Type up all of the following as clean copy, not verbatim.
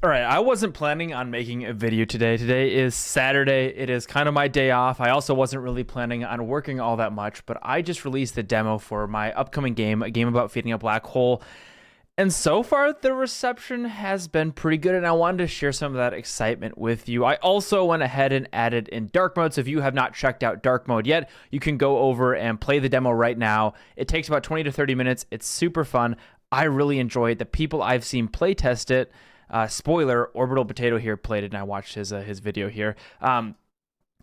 All right, I wasn't planning on making a video today. Today is Saturday. It is kind of my day off. I also wasn't really planning on working all that much, but I just released the demo for my upcoming game, a game about feeding a black hole. And so far, the reception has been pretty good, and I wanted to share some of that excitement with you. I also went ahead and added in dark mode, so if you have not checked out dark mode yet, you can go over and play the demo right now. It takes about 20 to 30 minutes. It's super fun. I really enjoy it. The people I've seen play test it, spoiler, Orbital Potato here played it, and I watched his video here.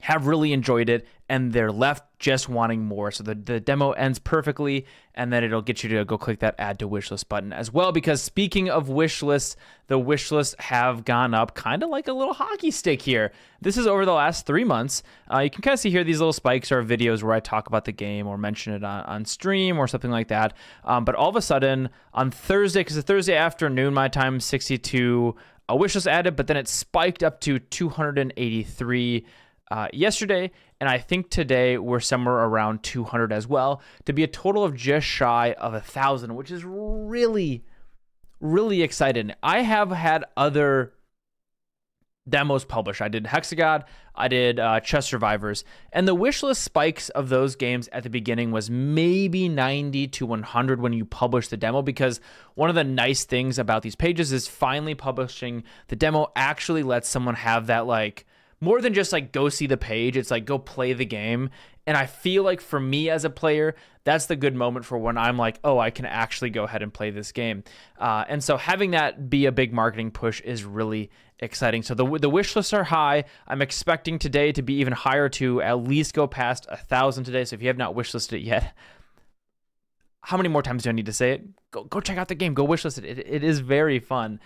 Have really enjoyed it, and they're left just wanting more. So the demo ends perfectly, and then it'll get you to go click that add to wishlist button as well, because speaking of wish lists, the wish lists have gone up kind of like a little hockey stick here. This is over the last 3 months. You can kind of see here these little spikes are videos where I talk about the game or mention it on stream or something like that. But all of a sudden on Thursday, because it's Thursday afternoon, my time, 62 wish list added, but then it spiked up to 283 yesterday, and I think today we're somewhere around 200 as well, to be a total of just shy of 1,000, which is really exciting. I have had other demos published. I did Hexagod, I did Chess Survivors, and the wishlist spikes of those games at the beginning was maybe 90 to 100 when you publish the demo, because one of the nice things about these pages is finally publishing the demo actually lets someone have that, like, more than just like go see the page. It's like go play the game. And I feel like for me as a player, that's the good moment for when I'm like, oh, I can actually go ahead and play this game. And so having that be a big marketing push is really exciting. So the wish lists are high. I'm expecting today to be even higher, to at least go past 1,000 today. So if you have not wish listed it yet, how many more times do I need to say it? Go check out the game. Go wishlist it. It is very fun.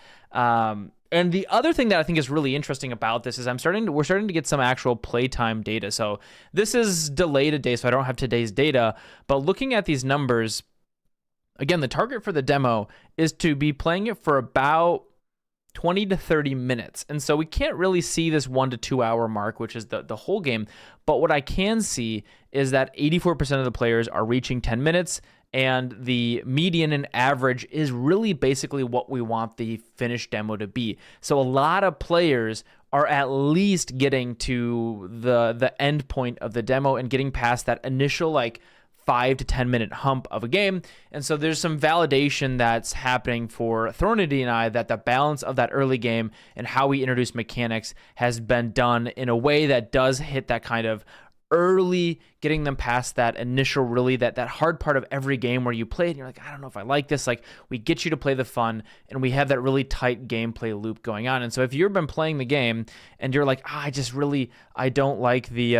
And the other thing that I think is really interesting about this is we're starting to get some actual playtime data. So this is delayed a day, so I don't have today's data. But looking at these numbers, again, the target for the demo is to be playing it for about 20 to 30 minutes. And so we can't really see this 1 to 2 hour mark, which is the whole game. But what I can see is that 84% of the players are reaching 10 minutes, and the median and average is really basically what we want the finished demo to be. So a lot of players are at least getting to the end point of the demo and getting past that initial like 5 to 10 minute hump of a game. And so there's some validation that's happening for Thornity and I, that the balance of that early game and how we introduce mechanics has been done in a way that does hit that kind of early, getting them past that initial, really that hard part of every game where you play it and you're like, I don't know if I like this. Like, we get you to play the fun, and we have that really tight gameplay loop going on. And so if you've been playing the game and you're like, I don't like the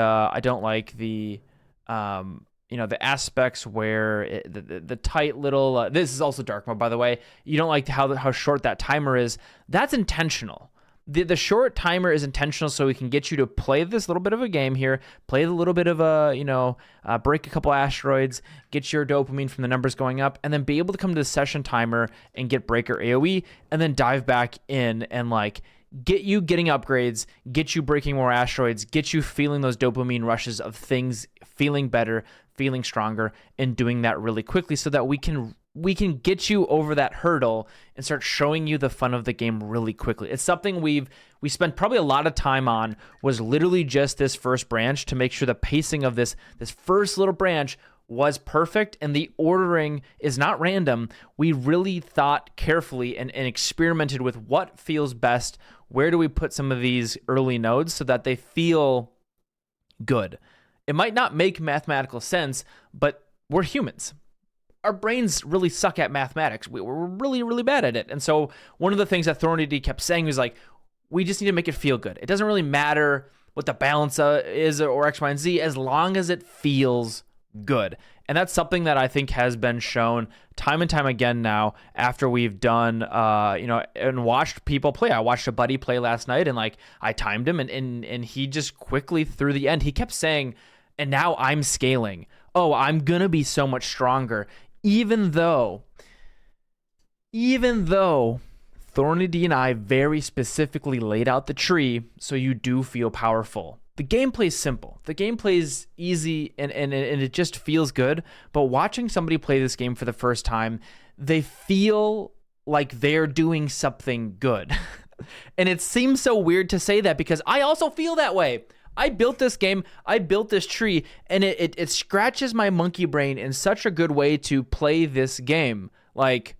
the aspects where the tight little, this is also dark mode, by the way. You don't like how short that timer is. That's intentional. The short timer is intentional so we can get you to play this little bit of a game here, play a little bit of break a couple asteroids, get your dopamine from the numbers going up, and then be able to come to the session timer and get breaker AoE, and then dive back in and like get you getting upgrades, get you breaking more asteroids, get you feeling those dopamine rushes of things feeling better, feeling stronger, and doing that really quickly so that we can get you over that hurdle and start showing you the fun of the game really quickly. It's something we spent probably a lot of time on, was literally just this first branch, to make sure the pacing of this first little branch was perfect, and the ordering is not random. We really thought carefully and experimented with what feels best. Where do we put some of these early nodes so that they feel good? It might not make mathematical sense, but we're humans. Our brains really suck at mathematics. We're really, really bad at it. And so one of the things that Thornity kept saying was like, we just need to make it feel good. It doesn't really matter what the balance is or X, Y, and Z, as long as it feels good. And that's something that I think has been shown time and time again now after we've done, and watched people play. I watched a buddy play last night, and like I timed him, and he just quickly through the end, he kept saying, and now I'm scaling. Oh, I'm going to be so much stronger. Even though Thornity and I very specifically laid out the tree so you do feel powerful. The gameplay is simple. The gameplay is easy and it just feels good. But watching somebody play this game for the first time, they feel like they're doing something good. And it seems so weird to say that because I also feel that way. I built this game, I built this tree, and it scratches my monkey brain in such a good way to play this game. Like,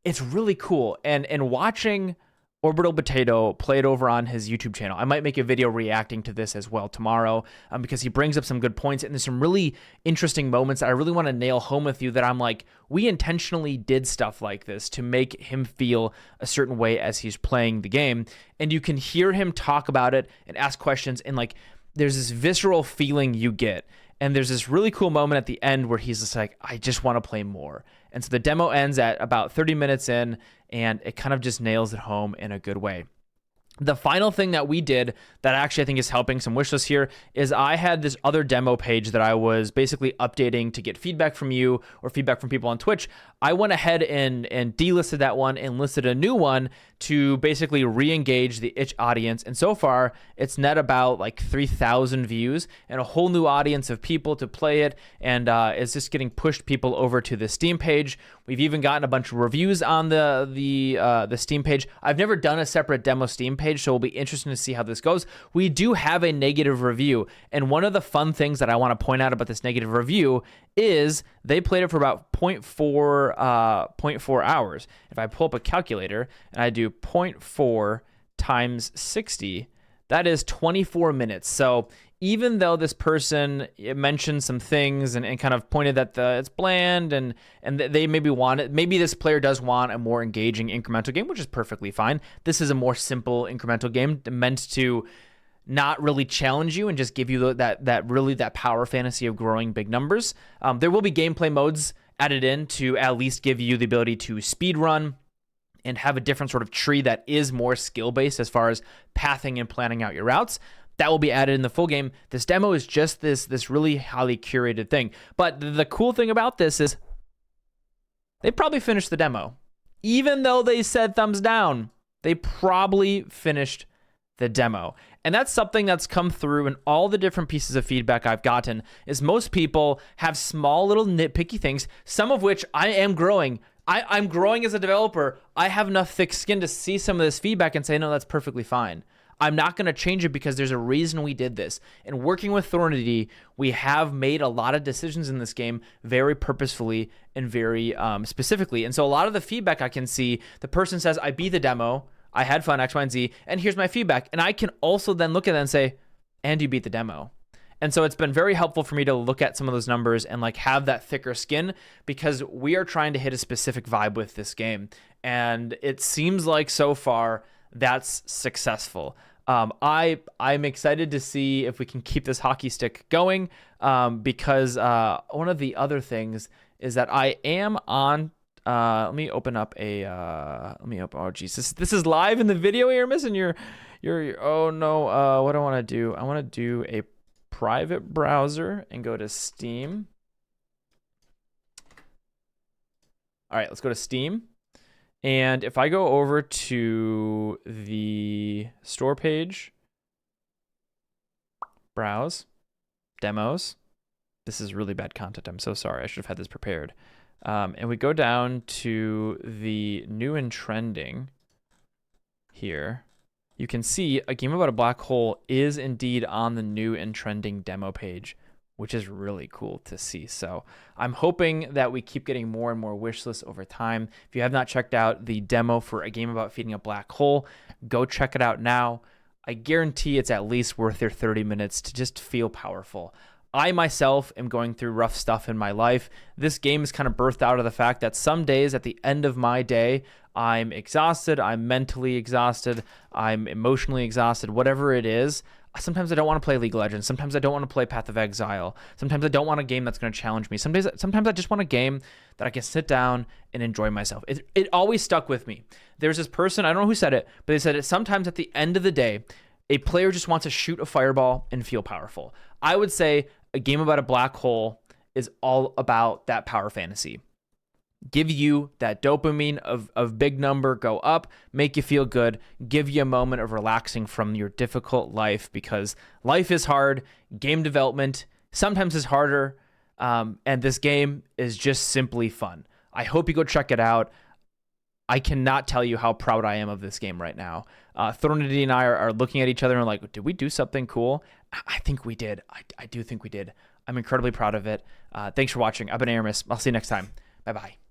it's really cool. And watching Orbital Potato play it over on his YouTube channel. I might make a video reacting to this as well tomorrow because he brings up some good points and there's some really interesting moments that I really want to nail home with you that I'm like, we intentionally did stuff like this to make him feel a certain way as he's playing the game. And you can hear him talk about it and ask questions and like, there's this visceral feeling you get. And there's this really cool moment at the end where he's just like, I just want to play more. And so the demo ends at about 30 minutes in, and it kind of just nails it home in a good way. The final thing that we did that actually I think is helping some wish lists here is I had this other demo page that I was basically updating to get feedback from you or feedback from people on Twitch. I went ahead and delisted that one and listed a new one to basically re-engage the itch audience. And so far, it's net about like 3,000 views and a whole new audience of people to play it. And it's just getting pushed people over to the Steam page. We've even gotten a bunch of reviews on the Steam page. I've never done a separate demo Steam page, so it'll be interesting to see how this goes. We do have a negative review. And one of the fun things that I want to point out about this negative review is they played it for about 0.4 hours. If I pull up a calculator and I do 0.4 times 60, that is 24 minutes. So even though this person mentioned some things and kind of pointed that it's bland and they maybe this player does want a more engaging incremental game, which is perfectly fine. This is a more simple incremental game meant to not really challenge you and just give you that power fantasy of growing big numbers. There will be gameplay modes added in to at least give you the ability to speed run and have a different sort of tree that is more skill-based as far as pathing and planning out your routes. That will be added in the full game. This demo is just this really highly curated thing. But the cool thing about this is they probably finished the demo. Even though they said thumbs down, they probably finished the demo. And that's something that's come through in all the different pieces of feedback I've gotten, is most people have small little nitpicky things, some of which I am growing. I'm growing as a developer. I have enough thick skin to see some of this feedback and say, no, that's perfectly fine. I'm not going to change it because there's a reason we did this. And working with Thornity, we have made a lot of decisions in this game very purposefully and very specifically. And so a lot of the feedback I can see, the person says, I beat the demo, I had fun, X, Y, and Z, and here's my feedback. And I can also then look at that and say, and you beat the demo. And so it's been very helpful for me to look at some of those numbers and like have that thicker skin because we are trying to hit a specific vibe with this game. And it seems like so far that's successful. I'm excited to see if we can keep this hockey stick going because one of the other things is that I am on. Let me open up oh geez, this is live in the video, Aarimous, and you're oh no, what do I want to do? I want to do a private browser and go to Steam. All right, let's go to Steam. And if I go over to the store page, browse, demos, this is really bad content. I'm so sorry. I should have had this prepared. And we go down to the new and trending here. You can see A Game About a Black Hole is indeed on the new and trending demo page, which is really cool to see. So I'm hoping that we keep getting more and more wish lists over time. If you have not checked out the demo for A Game About Feeding a Black Hole, go check it out now. I guarantee it's at least worth your 30 minutes to just feel powerful. I myself am going through rough stuff in my life. This game is kind of birthed out of the fact that some days at the end of my day, I'm exhausted, I'm mentally exhausted, I'm emotionally exhausted, whatever it is. Sometimes I don't want to play League of Legends. Sometimes I don't want to play Path of Exile. Sometimes I don't want a game that's going to challenge me. Sometimes I just want a game that I can sit down and enjoy myself. It always stuck with me. There's this person, I don't know who said it, but they said it sometimes at the end of the day, a player just wants to shoot a fireball and feel powerful. I would say A Game About a Black Hole is all about that power fantasy. Give you that dopamine of big number go up, make you feel good, give you a moment of relaxing from your difficult life because life is hard, game development sometimes is harder, and this game is just simply fun. I hope you go check it out. I cannot tell you how proud I am of this game right now. Thornity and I are looking at each other and like, did we do something cool? I think we did. I do think we did. I'm incredibly proud of it. Thanks for watching. I've been Aarimous. I'll see you next time. Bye-bye.